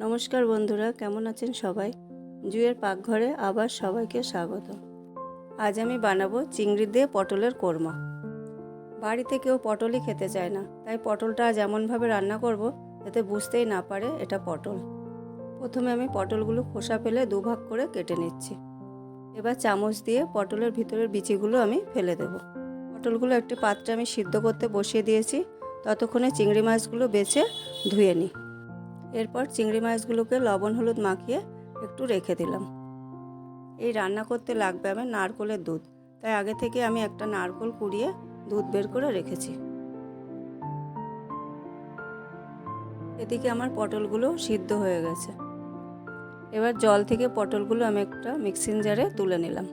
নমস্কার বন্ধুরা, কেমন আছেন সবাই? জুয়ের পাকঘরে আবার সবাইকে স্বাগত। আজ আমি বানাবো চিংড়ি দিয়ে পটলের কোরমা। বাড়িতে কেউ পটলই খেতে চায় না, তাই পটলটা আজ এমনভাবে রান্না করব যাতে বুঝতেই না পারে এটা পটল। প্রথমে আমি পটলগুলো খোসা ফেলে দুভাগ করে কেটে নিচ্ছি। এবার চামচ দিয়ে পটলের ভিতরের বিচিগুলো আমি ফেলে দেব। পটলগুলো একটি পাত্রে আমি সিদ্ধ করতে বসিয়ে দিয়েছি। ততক্ষণে চিংড়ি মাছগুলো বেছে ধুয়ে নিই। এরপর চিংড়ি মাছগুলোকে লবণ হলুদ মাখিয়ে একটু রেখে দিলাম। এই রান্না করতে লাগবে আমার নারকেলের দুধ, তাই আগে থেকে আমি একটা নারকেল কুড়িয়ে দুধ বের করে রেখেছি। এদিকে আমার পটলগুলো সিদ্ধ হয়ে গেছে। এবার জল থেকে পটলগুলো আমি একটা মিক্সিং জারে তুলে নিলাম।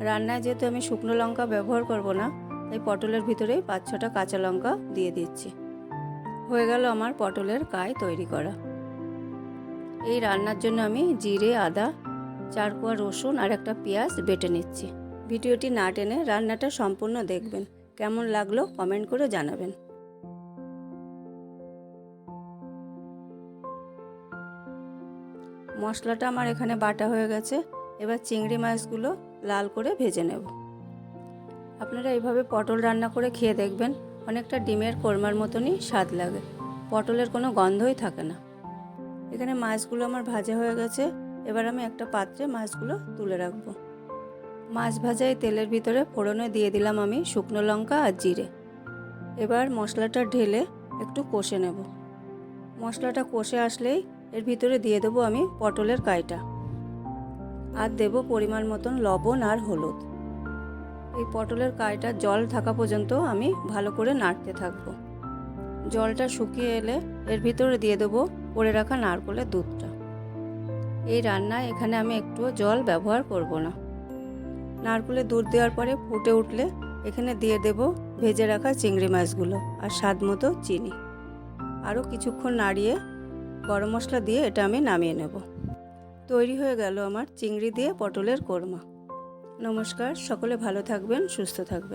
রান্নায় যেহেতু আমি শুকনো লঙ্কা ব্যবহার করব না, তাই পটলের ভিতরেই 5-6টা কাঁচা লঙ্কা দিয়ে দিচ্ছি। হয়ে গেল আমার পটলের কাই তৈরি করা। এই রান্নার জন্য আমি জিরে, আদা, 4 কোয়া রসুন আর একটা পেঁয়াজ বেটে নিচ্ছি। ভিডিওটি না টেনে রান্নাটা সম্পূর্ণ দেখবেন। কেমন লাগলো কমেন্ট করে জানাবেন। মশলাটা আমার এখানে বাটা হয়ে গেছে। এবার চিংড়ি মাছগুলো লাল করে ভেজে নেব। আপনারা এইভাবে পটল রান্না করে খেয়ে দেখবেন, অনেকটা ডিমের কোরমার মতনই স্বাদ লাগে। পটলের কোনো গন্ধই থাকে না। এখানে মাছগুলো আমার ভাজা হয়ে গেছে। এবার আমি একটা পাত্রে মাছগুলো তুলে রাখবো। মাছ ভাজা এই তেলের ভিতরে ফোড়নে দিয়ে দিলাম আমি শুকনো লঙ্কা আর জিরে। এবার মশলাটা ঢেলে একটু কষে নেব। মশলাটা কষে আসলেই এর ভিতরে দিয়ে দেবো আমি পটলের কাইটা, আর দেব পরিমাণ মতন লবণ আর হলুদ। এই পটলের কাইটা জল থাকা পর্যন্ত আমি ভালো করে নাড়তে থাকবো। জলটা শুকিয়ে এলে এর ভিতরে দিয়ে দেবো করে রাখা নারকেলের দুধটা। এই রান্নায় এখানে আমি একটুও জল ব্যবহার করব না। নারকেলের দুধ দেওয়ার পরে ফুটে উঠলে এখানে দিয়ে দেব ভেজে রাখা চিংড়ি মাছগুলো আর স্বাদ মতো চিনি। আরও কিছুক্ষণ নাড়িয়ে গরম মশলা দিয়ে এটা আমি নামিয়ে নেব। তৈরি হয়ে গেল আমার চিংড়ি দিয়ে পটলের কোরমা। নমস্কার, সকলে ভালো থাকবেন, সুস্থ থাকবেন।